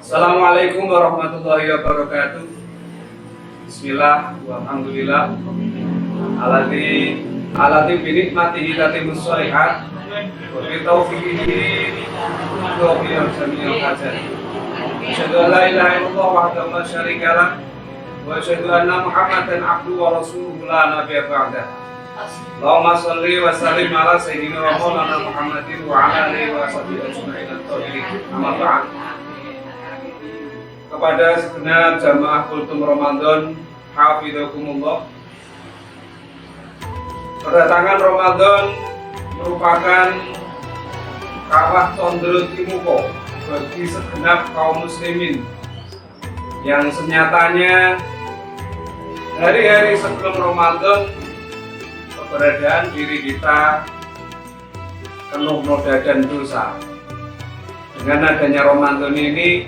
Assalamualaikum warahmatullahi wabarakatuh. Bismillah walhamdulillah. Alati binikmatihi tatimus sholihat wa bi taufiqihi taufiqil jami'il hajat. Asyhadu an la ilaha illallah wahdahu la syarika lah wa asyhadu anna Muhammadan abduhu wa rasuluhu la nabiyya ba'dah. Allahumma shalli wa sallim ala sayyidina wa maulana Muhammadin wa ala alihi wa sahbihi ajma'in at-tahirin. Amma ba'd. Kepada segenap jamaah Kultum Ramadan, hafizakumullah. Kedatangan Ramadan merupakan kawah condro timuko bagi segenap kaum muslimin yang senyatanya hari-hari sebelum Ramadan keberadaan diri kita penuh noda dan dosa. Dengan adanya Ramadan ini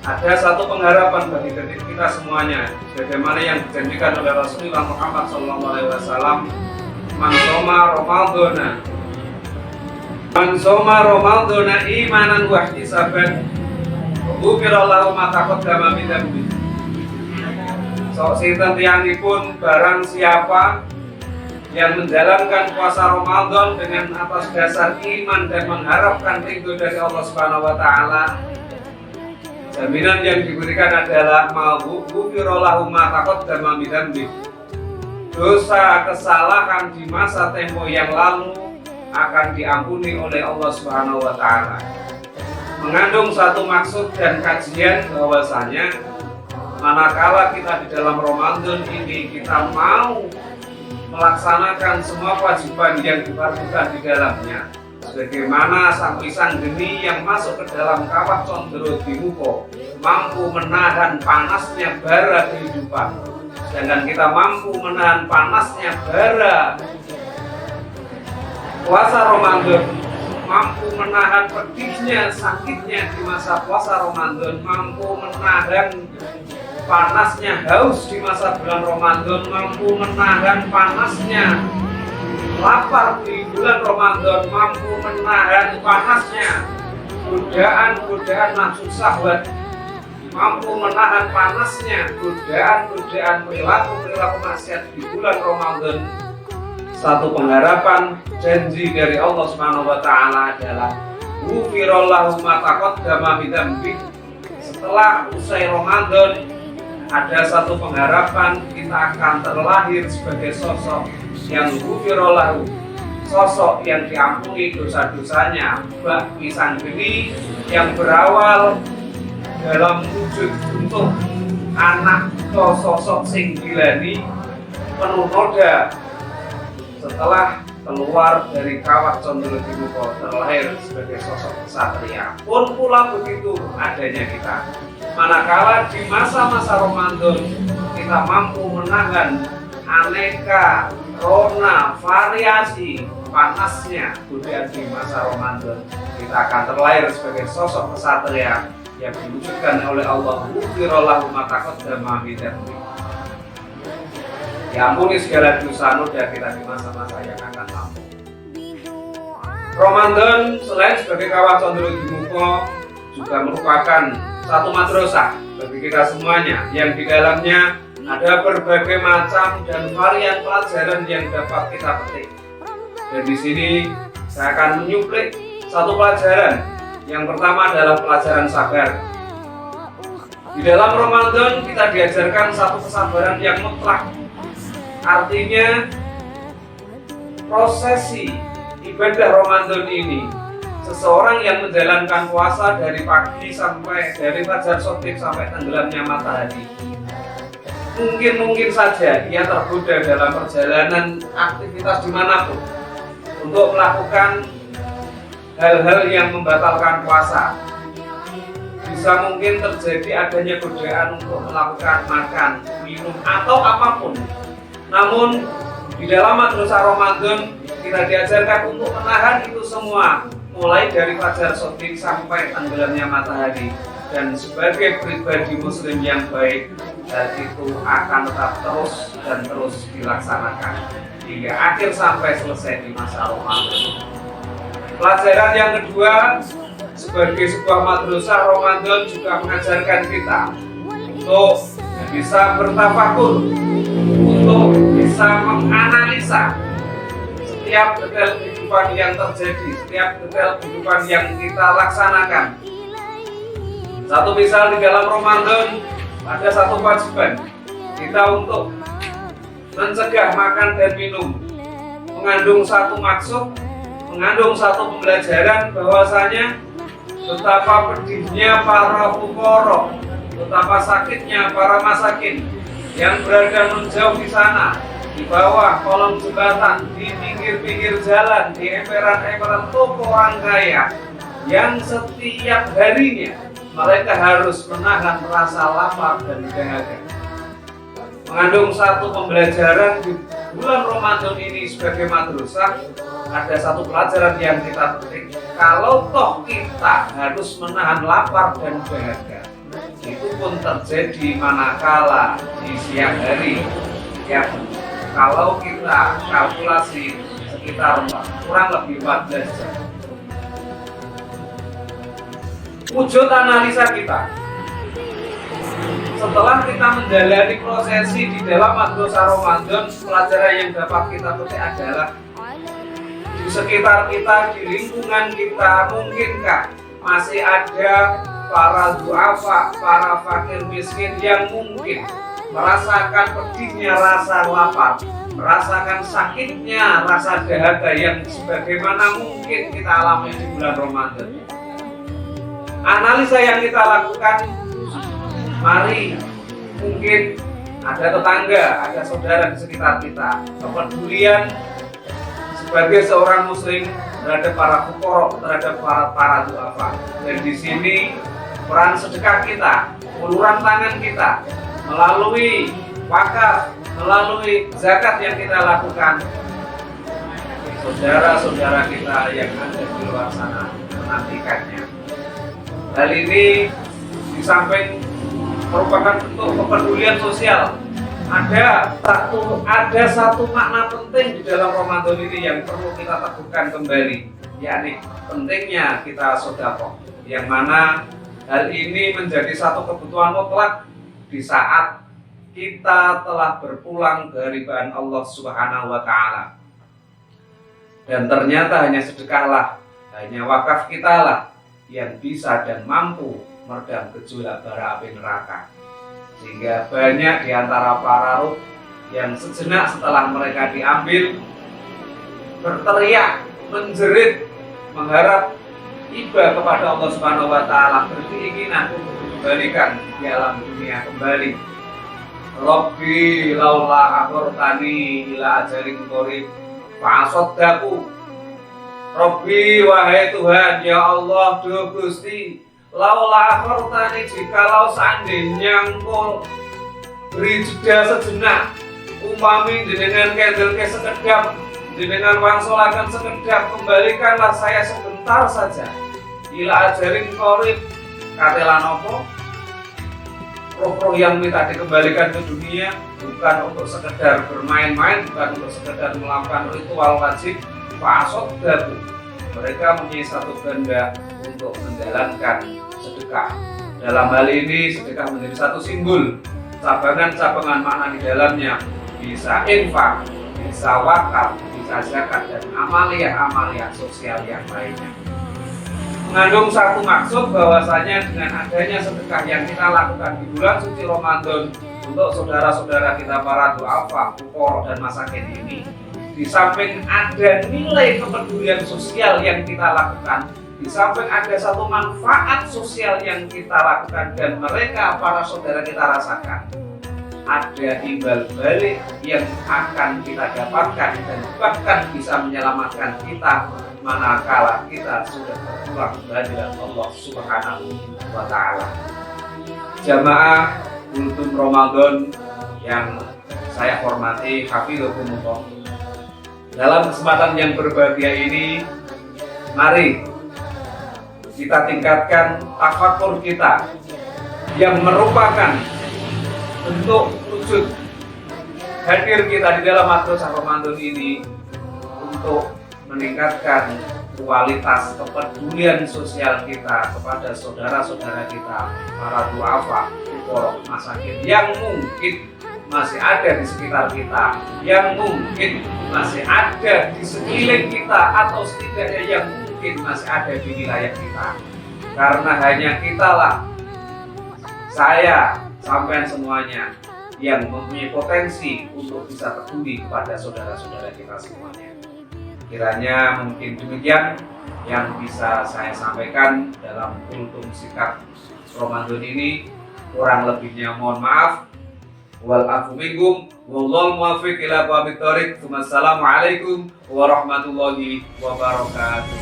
ada satu pengharapan bagi kita semuanya, sebagaimana yang dijanjikan oleh Rasulullah Muhammad SAW. Man soma Ramadana imanan wa ihtisaban ghufira lahu ma taqaddama min dhanbi. Sok sinten tiyangipun barang siapa yang menjalankan puasa Ramadan dengan atas dasar iman dan mengharapkan ridho dari Allah Subhanahu wa taala, jaminan yang diberikan adalah ghufira lahu ma taqaddama min dhanbi. Dosa kesalahan di masa tempo yang lalu akan diampuni oleh Allah Subhanahu wa taala. Mengandung satu maksud dan kajian bahwasanya manakala kita di dalam Ramadan ini kita mau melaksanakan semua kewajiban yang difardukan di dalamnya, sebagaimana sang pisang geni yang masuk ke dalam kawah condro timuko mampu menahan panasnya bara kehidupan, sedangkan kita mampu menahan panasnya bara puasa Ramadan, mampu menahan pedihnya sakitnya di masa puasa Ramadan, mampu menahan panasnya haus di masa bulan Ramadan, mampu menahan panasnya lapar di bulan Ramadan, mampu menahan panasnya godaan nafsu syahwat, mampu menahan panasnya godaan perilaku maksiat di bulan Ramadan. Satu pengharapan janji dari Allah Subhanahu wa taala adalah ghufirallahu ma taqaddama min dhanbi. Setelah usai Ramadan ada satu pengharapan, kita akan terlahir sebagai sosok yang ghufirallahu, sosok yang diampuni dosa-dosanya, bak pisang geni yang berawal dalam wujud untuk anak atau sosok sing dilani penuh noda. Setelah keluar dari kawah condro timuko terlahir sebagai sosok kesatria. Pun pula begitu adanya kita. Manakala di masa-masa Ramadan kita mampu menahan aneka rona variasi panasnya godaan di masa Ramadan, kita akan terlahir sebagai sosok kesatria yang diwujudkan oleh Allah. Ghufirallahu ma taqaddama min dhanbi. Diampuni segala dosa noda kita di masa-masa yang akan lampau. Ramadan selain sebagai kawah condro timuko juga merupakan satu madrasah bagi kita semuanya, yang di dalamnya ada berbagai macam dan varian pelajaran yang dapat kita petik. Dan di sini saya akan menyuplik satu pelajaran. Yang pertama adalah pelajaran sabar. Di dalam Ramadan kita diajarkan satu kesabaran yang mutlak. Artinya prosesi ibadah Ramadan ini, seseorang yang menjalankan puasa dari pagi sampai dari fajar shotib sampai tenggelamnya matahari, mungkin saja ia tergoda dalam perjalanan aktivitas dimanapun untuk melakukan hal-hal yang membatalkan puasa. Bisa mungkin terjadi adanya godaan untuk melakukan makan, minum, atau apapun. Namun di dalam madrasah Ramadan kita diajarkan untuk menahan itu semua, mulai dari fajar shotib sampai tenggelamnya matahari. Dan sebagai pribadi muslim yang baik, hal itu akan tetap terus dilaksanakan hingga akhir sampai selesai di masa Ramadan. Pelajaran yang kedua sebagai sebuah madrasah Ramadan juga mengajarkan kita untuk bisa bertafakur, untuk bisa menganalisa setiap detail kehidupan yang terjadi, setiap detail kehidupan yang kita laksanakan. Satu misal di dalam Ramadan ada satu kewajiban kita untuk mencegah makan dan minum, mengandung satu maksud, mengandung satu pembelajaran bahwasanya betapa pedihnya para fuqara, betapa sakitnya para masakin yang berada menjauh di sana, di bawah kolong jembatan, di pinggir-pinggir jalan, di emperan-emperan toko orang kaya, yang setiap harinya mereka harus menahan rasa lapar dan dahaga. Mengandung satu pembelajaran di bulan Ramadan ini sebagai madrasah, ada satu pelajaran yang kita petik. Kalau toh kita harus menahan lapar dan dahaga, itu pun terjadi manakala di siang hari, ya. Kalau kita kalkulasi sekitar kurang lebih 14 jam. Wujud analisa kita setelah kita menjalani prosesi di dalam madrasah Ramadan, pelajaran yang dapat kita petik adalah di sekitar kita, di lingkungan kita, mungkinkah masih ada para duafa, para fakir miskin yang mungkin merasakan pedihnya rasa lapar, merasakan sakitnya rasa dahaga yang sebagaimana mungkin kita alami di bulan Ramadan. Analisa yang kita lakukan, mari mungkin ada tetangga, ada saudara di sekitar kita, kepedulian sebagai seorang muslim terhadap para fuqara, terhadap para duafa. Dan di sini peran sedekah kita, uluran tangan kita, melalui wakaf, melalui zakat yang kita lakukan, saudara-saudara kita yang ada di luar sana menantikannya. Hal ini di samping merupakan bentuk kepedulian sosial, ada satu makna penting di dalam Ramadan ini yang perlu kita teguhkan kembali, yakni pentingnya kita sedekah, yang mana hal ini menjadi satu kebutuhan mutlak di saat kita telah berpulang dari ridhaan Allah Subhanahu wa Ta'ala. Dan ternyata hanya sedekahlah, hanya wakaf kita lah yang bisa dan mampu meredam gejolak bara api neraka. Sehingga banyak di antara para ruh yang sejenak setelah mereka diambil berteriak, menjerit, mengharap iba kepada Allah Subhanahu wa Ta'ala, berkeinginan untuk dikembalikan di alam dunia kembali. Rabbi laula akhirtani ila ajalin qarib fa'asaddaku. Rabbi, wahai Tuhan, ya Allah, duh Gusti, laula akhirtani, jikalau seandainya Engkau beri jeda sejenak, umami jenengan kendel ke sekedap, jenengan wangsulakan sekedap, kembalikanlah saya sebentar saja ila ajalin qarib. Katelan apa? Roh-roh yang minta dikembalikan ke dunia bukan untuk sekedar bermain-main, bukan untuk sekedar melakukan ritual wajib, fa'asaddaku. Mereka mempunyai satu kehendak untuk menjalankan sedekah. Dalam hal ini sedekah menjadi satu simbol, cabangan-cabangan makna di dalamnya, bisa infak, bisa wakaf, bisa zakat, dan amaliyah-amaliyah sosial yang lainnya. Mengandung satu maksud bahwasanya dengan adanya sedekah yang kita lakukan di bulan suci Ramadan untuk saudara-saudara kita para duafa, fuqara, dan masakin ini, di samping ada nilai kepedulian sosial yang kita lakukan, di samping ada satu manfaat sosial yang kita lakukan dan mereka para saudara kita rasakan, ada imbal balik yang akan kita dapatkan dan bahkan bisa menyelamatkan kita manakala kita sudah berpulang dari Allah Subhanahu wa Ta'ala. Jamaah Kultum Ramadan yang saya hormati, hafidhakumullah. Dalam kesempatan yang berbahagia ini, mari kita tingkatkan tafakur kita yang merupakan bentuk wujud hadir kita di dalam madrasah Ramadan ini untuk meningkatkan kualitas kepedulian sosial kita kepada saudara-saudara kita, para duafa, fuqara, masakin yang mungkin masih ada di sekitar kita, yang mungkin masih ada di sekeliling kita, atau setidaknya yang mungkin masih ada di wilayah kita. Karena hanya kitalah, saya, sampean semuanya, yang mempunyai potensi untuk bisa peduli kepada saudara-saudara kita semuanya. Kiranya mungkin demikian yang bisa saya sampaikan dalam kultum sikap Ramadan ini. Kurang lebihnya mohon maaf. Wal afu minkum wallahu muwaffiq ila aqwamit thoriq. Wassalamualaikum warahmatullahi wabarakatuh.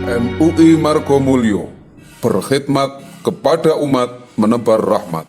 MUI Margomulyo berkhidmat kepada umat, menebar rahmat.